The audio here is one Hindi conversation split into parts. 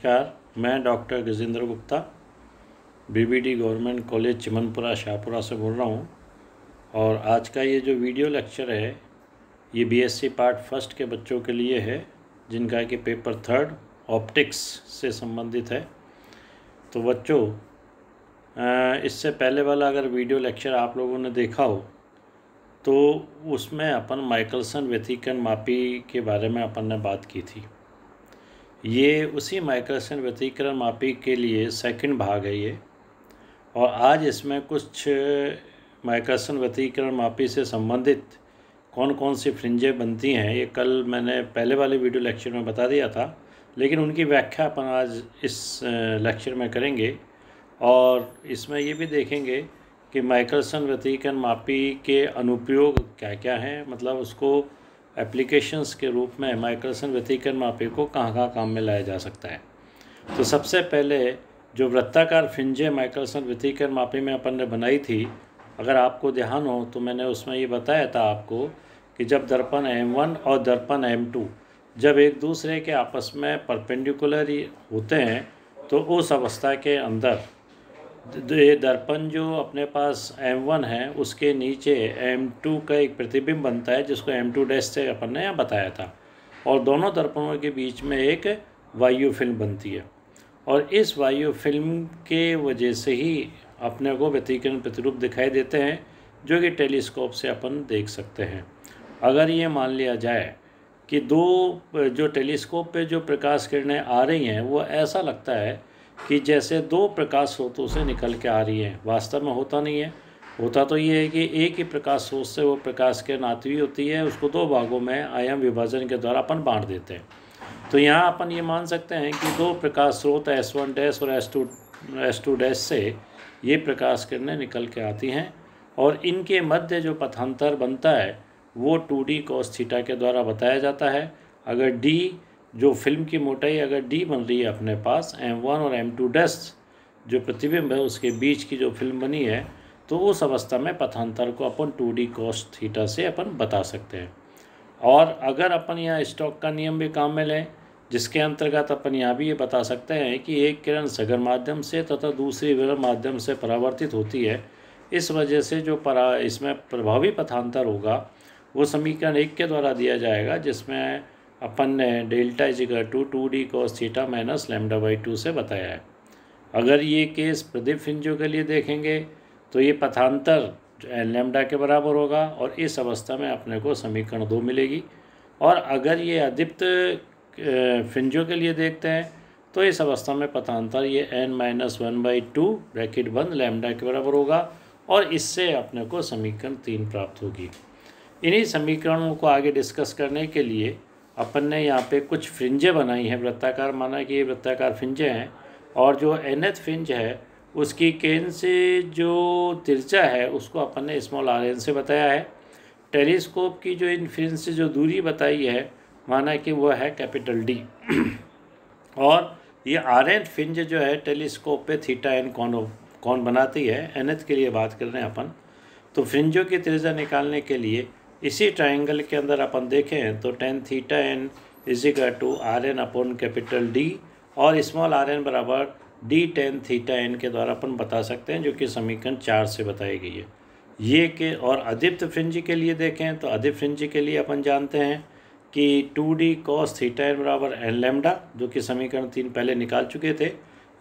नमस्कार, मैं doctor Gajendra Gupta BBD government college Chimanpura Shahpura से बोल रहा हूँ। और आज का ये जो वीडियो लेक्चर है ये बीएससी पार्ट फर्स्ट के बच्चों के लिए है, जिनका कि पेपर थर्ड ऑप्टिक्स से संबंधित है। तो बच्चों, इससे पहले वाला अगर वीडियो लेक्चर आप लोगों ने देखा हो तो उसमें अपन माइकलसन व्यतिकरण मापी के बारे में अपन ने बात की थी। ये उसी माइकलसन व्यतिकरण मापी के लिए सेकंड भाग है ये। और आज इसमें कुछ माइकलसन व्यतिकरण मापी से संबंधित कौन कौन सी फ्रिंजें बनती हैं ये कल मैंने पहले वाले वीडियो लेक्चर में बता दिया था, लेकिन उनकी व्याख्या अपन आज इस लेक्चर में करेंगे। और इसमें ये भी देखेंगे कि माइकलसन व्यतिकरण मापी के अनुप्रयोग क्या क्या हैं, मतलब उसको एप्लीकेशंस के रूप में माइकलसन व्यतिकरण मापी को कहाँ कहाँ काम में लाया जा सकता है। तो सबसे पहले जो वृत्ताकार फ्रिंजें माइकलसन व्यतिकरण मापी में अपन ने बनाई थी, अगर आपको ध्यान हो तो मैंने उसमें ये बताया था आपको कि जब दर्पण M1 और दर्पण M2 जब एक दूसरे के आपस में परपेंडिकुलर होते हैं तो उस अवस्था के अंदर ये दर्पण जो अपने पास M1 है उसके नीचे M2 का एक प्रतिबिंब बनता है, जिसको M2 डैश से अपन ने यहाँ बताया था। और दोनों दर्पणों के बीच में एक वायु फिल्म बनती है, और इस वायु फिल्म के वजह से ही अपने को व्यतिकरण प्रतिरूप दिखाई देते हैं, जो कि टेलीस्कोप से अपन देख सकते हैं। अगर ये मान लिया जाए कि दो जो टेलीस्कोप पे जो प्रकाश किरणें आ रही हैं वो ऐसा लगता है कि जैसे दो प्रकाश स्रोतों से निकल के आ रही है, वास्तव में होता नहीं है। होता तो ये है कि एक ही प्रकाश स्रोत से वो प्रकाश किरण आती हुई होती है, उसको दो भागों में आयाम विभाजन के द्वारा अपन बांट देते हैं। तो यहाँ अपन ये मान सकते हैं कि दो प्रकाश स्रोत S1 डैश और S2 डैश से ये प्रकाश किरणें निकल के आती हैं, और इनके मध्य जो पथांतर बनता है वो 2D cos थीटा के द्वारा बताया जाता है। अगर D जो फिल्म की मोटाई अगर D बन रही है अपने पास M1 और M2 डैश जो प्रतिबिंब है उसके बीच की जो फिल्म बनी है, तो उस अवस्था में पथांतर को अपन 2D cos थीटा से अपन बता सकते हैं। और अगर अपन यहाँ स्टोक का नियम भी काम में लें, जिसके अंतर्गत अपन यहाँ भी ये बता सकते हैं कि एक किरण सघन माध्यम से तथा दूसरी विरल माध्यम से परावर्तित होती है। इस वजह से जो इसमें प्रभावी पथांतर होगा वो समीकरण 1 के द्वारा दिया जाएगा, जिसमें अपन ने डेल्टा इजिकल two 2D cos theta minus λ/2 से बताया है। अगर ये केस प्रदीप फ्रिंजों के लिए देखेंगे तो ये पथांतर लैम्डा के बराबर होगा, और इस अवस्था में अपने को समीकरण 2 मिलेगी। और अगर ये अदीप्त फ्रिंजों के लिए देखते हैं तो इस अवस्था में पथांतर ये n-1/2 ब्रैकेट बंद लैम्डा के बराबर होगा, और इससे अपने को समीकरण 3 प्राप्त होगी। इन्हीं समीकरणों को आगे डिस्कस करने के लिए अपन ने यहाँ पे कुछ फ्रिंजें बनाई हैं वृत्ताकार, माना कि ये वृत्ताकार फ्रिंजें हैं। और जो nth फ्रिंज है उसकी केंद्र से जो तिरछा है उसको अपन ने स्मॉल rn से बताया है। टेलीस्कोप की जो इन फ्रिंज से जो दूरी बताई है माना कि वो है कैपिटल D। और ये rn फ्रिंज जो है टेलीस्कोप पे थीटा n कौन बनाती है, nth के लिए बात कर रहे हैं अपन। तो फ्रिंजों की त्रिज्या निकालने के लिए इसी ट्रायंगल के अंदर अपन देखें तो tan theta n equal to Rn upon capital D और स्मॉल rn बराबर D tan थीटा n के द्वारा अपन बता सकते हैं, जो कि समीकरण 4 से बताई गई है ये के। और अदीप्त फ्रिंज के लिए देखें तो अदीप्त फ्रिंज के लिए अपन जानते हैं कि 2D cos थीटा n बराबर n लैम्डा, जो कि समीकरण 3 पहले निकाल चुके थे।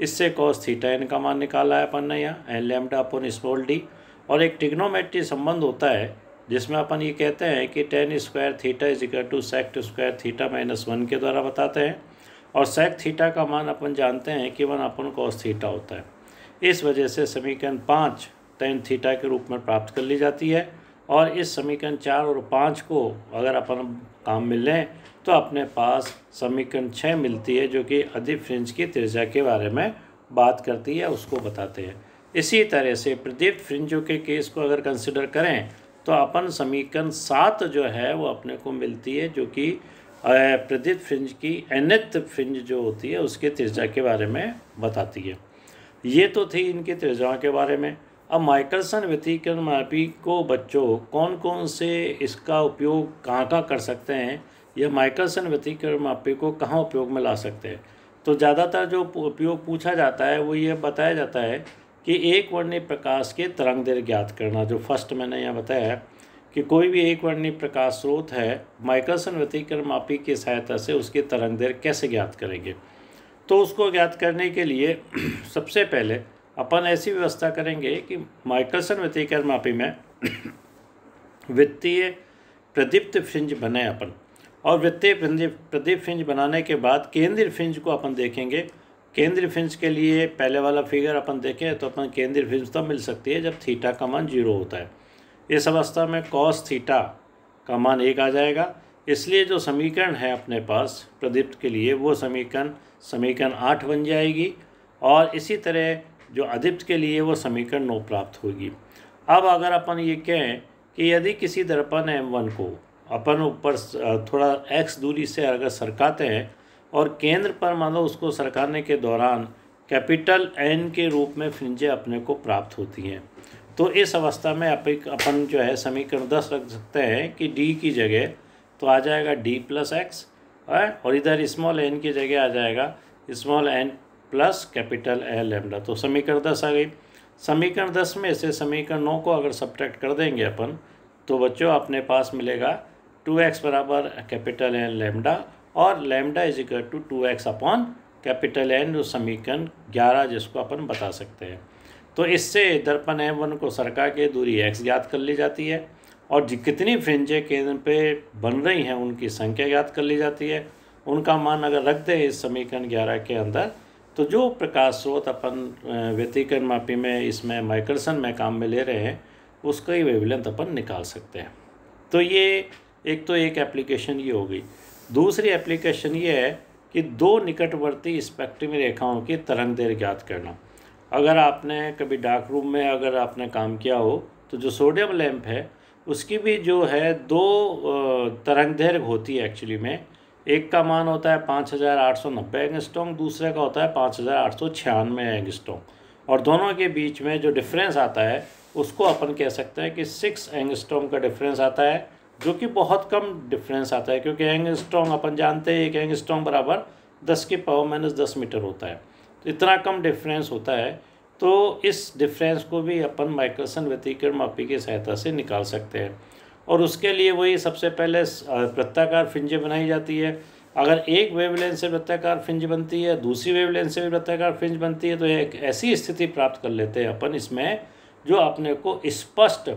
इससे cos थीटा n का मान निकाला है अपन ने यहाँ n lambda upon small d। और एक ट्रिग्नोमेट्री संबंध होता है जिसमें अपन ये कहते हैं कि tan square theta equal to sec square theta -1 के द्वारा बताते हैं। और सेक थीटा का मान अपन जानते हैं कि 1/cos थीटा होता है। इस वजह से समीकरण 5 tan थीटा के रूप में प्राप्त कर ली जाती है। और इस समीकरण 4 और 5 को अगर अपन काम में लें तो अपने पास समीकरण 6 मिलती है, जो कि अदीप्त फ्रिंज की त्रिज्या के बारे में बात करती है, उसको बताते हैं। इसी तरह से प्रदीप्त फ्रिंजों के केस को अगर कंसिडर करें तो अपन समीकरण 7 जो है वो अपने को मिलती है, जो कि प्रदीप्त फ्रिंज की nth फ्रिंज जो होती है उसके त्रिज्या के बारे में बताती है। ये तो थी इनकी त्रिज्याओं के बारे में। अब माइकलसन व्यतिकरण मापी को बच्चों कौन कौन से इसका उपयोग कहाँ कर सकते हैं, या माइकलसन व्यतिकरण मापी को कहाँ उपयोग में ला सकते हैं। तो ज़्यादातर जो उपयोग पूछा जाता है वो ये बताया जाता है कि एक वर्णीय प्रकाश के तरंग दैर्घ्य ज्ञात करना। जो फर्स्ट मैंने यहाँ बताया है कि कोई भी एक वर्णीय प्रकाश स्रोत है, माइकलसन व्यतिकरण मापी की सहायता से उसकी तरंग दैर्घ्य कैसे ज्ञात करेंगे। तो उसको ज्ञात करने के लिए सबसे पहले अपन ऐसी व्यवस्था करेंगे कि माइकलसन व्यतिकरण मापी में वृत्तीय प्रदीप्त फ्रिंज बने अपन, और वृत्तीय प्रदीप्त फ्रिंज बनाने के बाद केंद्रीय फ्रिंज को अपन देखेंगे। केंद्रीय फ्रिंज के लिए पहले वाला फिगर अपन देखें तो अपन केंद्रीय फ्रिंज तब मिल सकती है जब थीटा का मान 0 होता है। इस अवस्था में कॉस थीटा का मान 1 आ जाएगा। इसलिए जो समीकरण है अपने पास प्रदीप्त के लिए वो समीकरण 8 बन जाएगी, और इसी तरह जो अदीप्त के लिए वो समीकरण 9 प्राप्त होगी। अब अगर अपन ये कहें कि यदि किसी दर्पण M1 को अपन ऊपर थोड़ा x दूरी से अगर सरकाते हैं और केंद्र पर मान लो उसको सरकाने के दौरान कैपिटल N के रूप में फ्रिंजें अपने को प्राप्त होती हैं, तो इस अवस्था में अपन जो है समीकरण 10 रख सकते हैं कि d की जगह तो आ जाएगा d + x, और इधर स्मॉल n की जगह आ जाएगा small n plus capital L lambda. तो समीकरण 10 आ गई। समीकरण 10 में से समीकरण 9 को अगर सब्ट्रैक्ट कर देंगे अपन तो बच्चों अपने पास मिलेगा 2x बराबर कैपिटल N लैम्डा, और lambda is equal to 2x upon capital N, जो समीकरण 11 जिसको अपन बता सकते हैं। तो इससे दर्पण M1 को सरका के दूरी x ज्ञात कर ली जाती है, और कितनी फ्रिंजें केंद्र पे बन रही हैं उनकी संख्या ज्ञात कर ली जाती है। उनका मान अगर रख दें इस समीकरण 11 के अंदर तो जो प्रकाश स्रोत अपन व्यतिकरण मापी में इसमें माइकलसन में काम में ले रहे हैं उसका ही वेवलेंथ अपन निकाल सकते हैं। तो ये एक एप्लीकेशन ये हो गई। दूसरी एप्लीकेशन ये है कि दो निकटवर्ती स्पेक्ट्रमी रेखाओं की तरंग दैर्घ्य ज्ञात करना। अगर आपने कभी डार्क रूम में अगर आपने काम किया हो तो जो सोडियम लैंप है उसकी भी जो है दो तरंग दैर्घ्य होती है एक्चुअली में। एक का मान होता है 5890 एंगस्ट्रॉम, दूसरे का होता है 5896 एंगस्ट्रॉम, और दोनों के बीच में जो डिफरेंस आता है उसको अपन कह सकते हैं कि 6 एंगस्ट्रॉम का डिफरेंस आता है, जो कि बहुत कम डिफरेंस आता है क्योंकि एंगस्ट्रॉम अपन जानते हैं 1 एंगस्ट्रॉम बराबर 10⁻⁻10 मीटर होता है। तो इतना कम डिफरेंस होता है। तो इस डिफरेंस को भी अपन माइकलसन व्यतिकरण मापी की सहायता से निकाल सकते हैं, और उसके लिए वही सबसे पहले वृत्ताकार फ्रिंजें बनाई जाती है। अगर एक वेवलेंथ से वृत्ताकार फ्रिंज बनती है, दूसरी वेवलेंथ से भी वृत्ताकार फ्रिंज बनती है, तो एक ऐसी स्थिति प्राप्त कर लेते हैं अपन इसमें जो अपने को स्पष्ट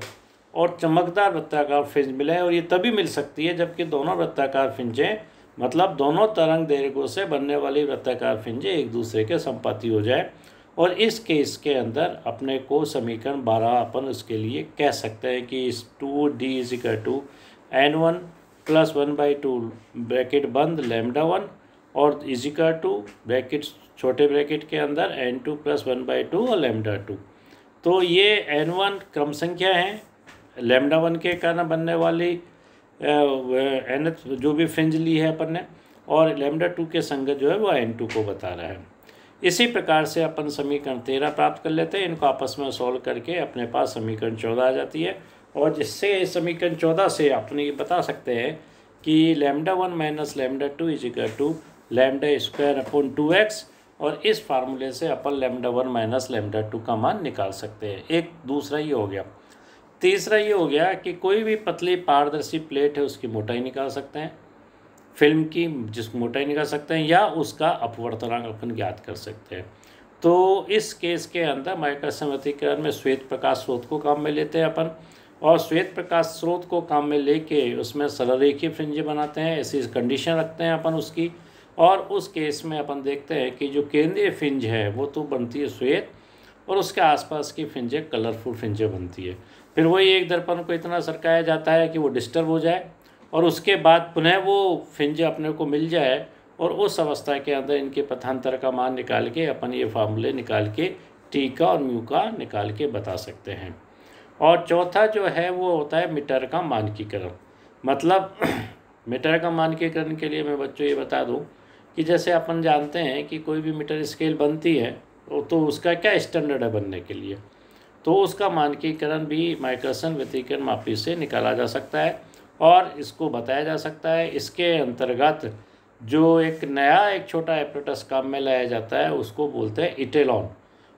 और चमकदार वृत्ताकार फ्रिंज मिले। और ये तभी मिल सकती है जबकि दोनों वृत्ताकार फ्रिंजें मतलब दोनों तरंग दैर्घ्यों से बनने वाली वृत्ताकार फ्रिंजें एक दूसरे के संपाती हो जाए। और इस केस के अंदर अपने को समीकरण 12 अपन उसके लिए कह सकते हैं कि इस 2D = N1 + 1/2 ब्रैकेट बंद λ1 और = ब्रैकेट छोटे ब्रैकेट के अंदर N2 + 1/2 और λ2। तो ये N1 क्रम संख्या है, λ1 के कारण बनने वाली nth जो भी फ्रिंज ली है अपन ने, और λ2 के संगत जो है वो N2 को बता रहा है। इसी प्रकार से अपन समीकरण 13 प्राप्त कर लेते हैं। इनको आपस में सॉल्व करके अपने पास समीकरण 14 आ जाती है, और जिससे समीकरण 14 से अपन ये बता सकते हैं कि λ1 - λ2 = λ² / 2x, और इस फार्मूले से अपन λ1 - λ2 का मान निकाल सकते हैं। एक दूसरा ये हो गया। तीसरा ये हो गया कि कोई भी पतली पारदर्शी प्लेट है उसकी मोटाई निकाल सकते हैं, फिल्म की जिस मोटाई निकाल सकते हैं, या उसका अपवर्तनांक अपन ज्ञात कर सकते हैं। तो इस केस के अंदर माइकलसन व्यतिकरण में श्वेत प्रकाश स्रोत को काम में लेते हैं अपन, और श्वेत प्रकाश स्रोत को काम में लेके उसमें सरलरेखीय फ्रिंजें बनाते हैं। ऐसी कंडीशन रखते हैं अपन उसकी, और उस केस में अपन देखते हैं कि जो केंद्रीय फ्रिंज है वो तो बनती है श्वेत, और उसके आसपास की फ्रिंजें कलरफुल फ्रिंजें बनती है। फिर वही एक दर्पण को इतना सरकाया जाता है कि वो डिस्टर्ब हो जाए, और उसके बाद पुनः वो फ्रिंजें अपने को मिल जाए, और उस अवस्था के अंदर इनके पथांतर का मान निकाल के अपन ये फार्मूले निकाल के टी का और म्यू का निकाल के बता सकते हैं। और चौथा जो है वो होता है मीटर का मानकीकरण। मतलब मीटर का मानकीकरण के लिए मैं बच्चों ये बता दूं कि जैसे अपन जानते हैं कि कोई भी मीटर स्केल बनती है तो उसका क्या स्टैंडर्ड है बनने के लिए, तो उसका मानकीकरण भी माइकलसन व्यतिकरण मापी से निकाला जा सकता है, और इसको बताया जा सकता है। इसके अंतर्गत जो एक छोटा एपरेटस काम में लाया जाता है उसको बोलते हैं इटेलॉन।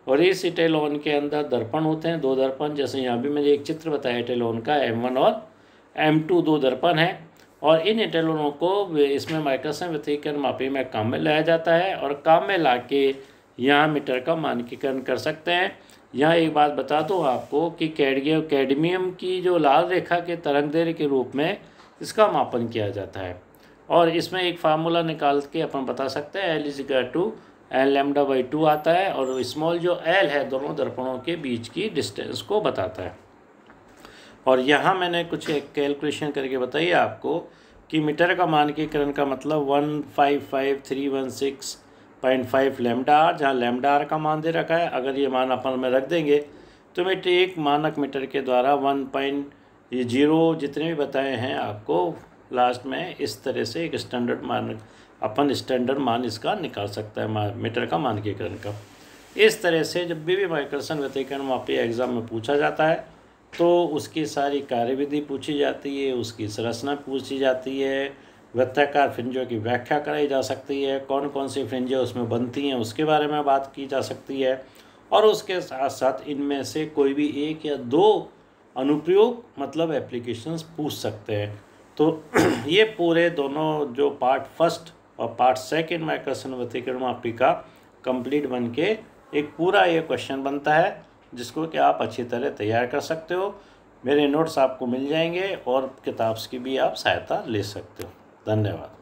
और इस इटेलॉन के अंदर दर्पण होते हैं, 2 दर्पण, जैसे यहाँ भी मैंने एक चित्र बताया इटेलॉन का, M1 और M2 2 दर्पण हैं। और इन इटेलॉनों को इसमें माइक्रोसन व्यतिकरण मापी में काम में लाया जाता है और काम में ला के यहाँ मीटर का मानकीकरण कर सकते हैं। यहाँ एक बात बता दूँ आपको कि कैडमियम की जो लाल रेखा के तरंगदैर्घ्य के रूप में इसका मापन किया जाता है। और इसमें एक फार्मूला निकाल के अपन बता सकते हैं, L=N λ/2 आता है। और स्मॉल जो L है दोनों दर्पणों के बीच की डिस्टेंस को बताता है। और यहाँ मैंने कुछ एक कैलकुलेशन करके बताई आपको कि मीटर का मानकीकरण का मतलब 155,316.5 λ/r, जहाँ λ/r का मान दे रखा है। अगर ये मान अपन में रख देंगे तो मीटर एक मानक मीटर के द्वारा 1.0 जितने भी बताए हैं आपको लास्ट में, इस तरह से एक स्टैंडर्ड मान इसका निकाल सकता है मीटर का मानकीकरण का। इस तरह से जब भी माइक्रोसन व्यतिकरण मापी एग्ज़ाम में पूछा जाता है तो उसकी सारी कार्यविधि पूछी जाती है, उसकी संरचना पूछी जाती है, वृत्ताकार फ्रिंजों की व्याख्या कराई जा सकती है, कौन कौन सी फ्रिंजें उसमें बनती हैं उसके बारे में बात की जा सकती है। और उसके साथ साथ इनमें से कोई भी 1 या 2 अनुप्रयोग मतलब एप्लीकेशंस पूछ सकते हैं। तो ये पूरे दोनों जो पार्ट फर्स्ट और पार्ट सेकंड माइक्रोसन व्यतिकरण मापी का कंप्लीट बन के एक पूरा ये क्वेश्चन बनता है, जिसको कि आप अच्छी तरह तैयार कर सकते हो। मेरे नोट्स आपको मिल जाएंगे और किताब की भी आप सहायता ले सकते हो। धन्यवाद।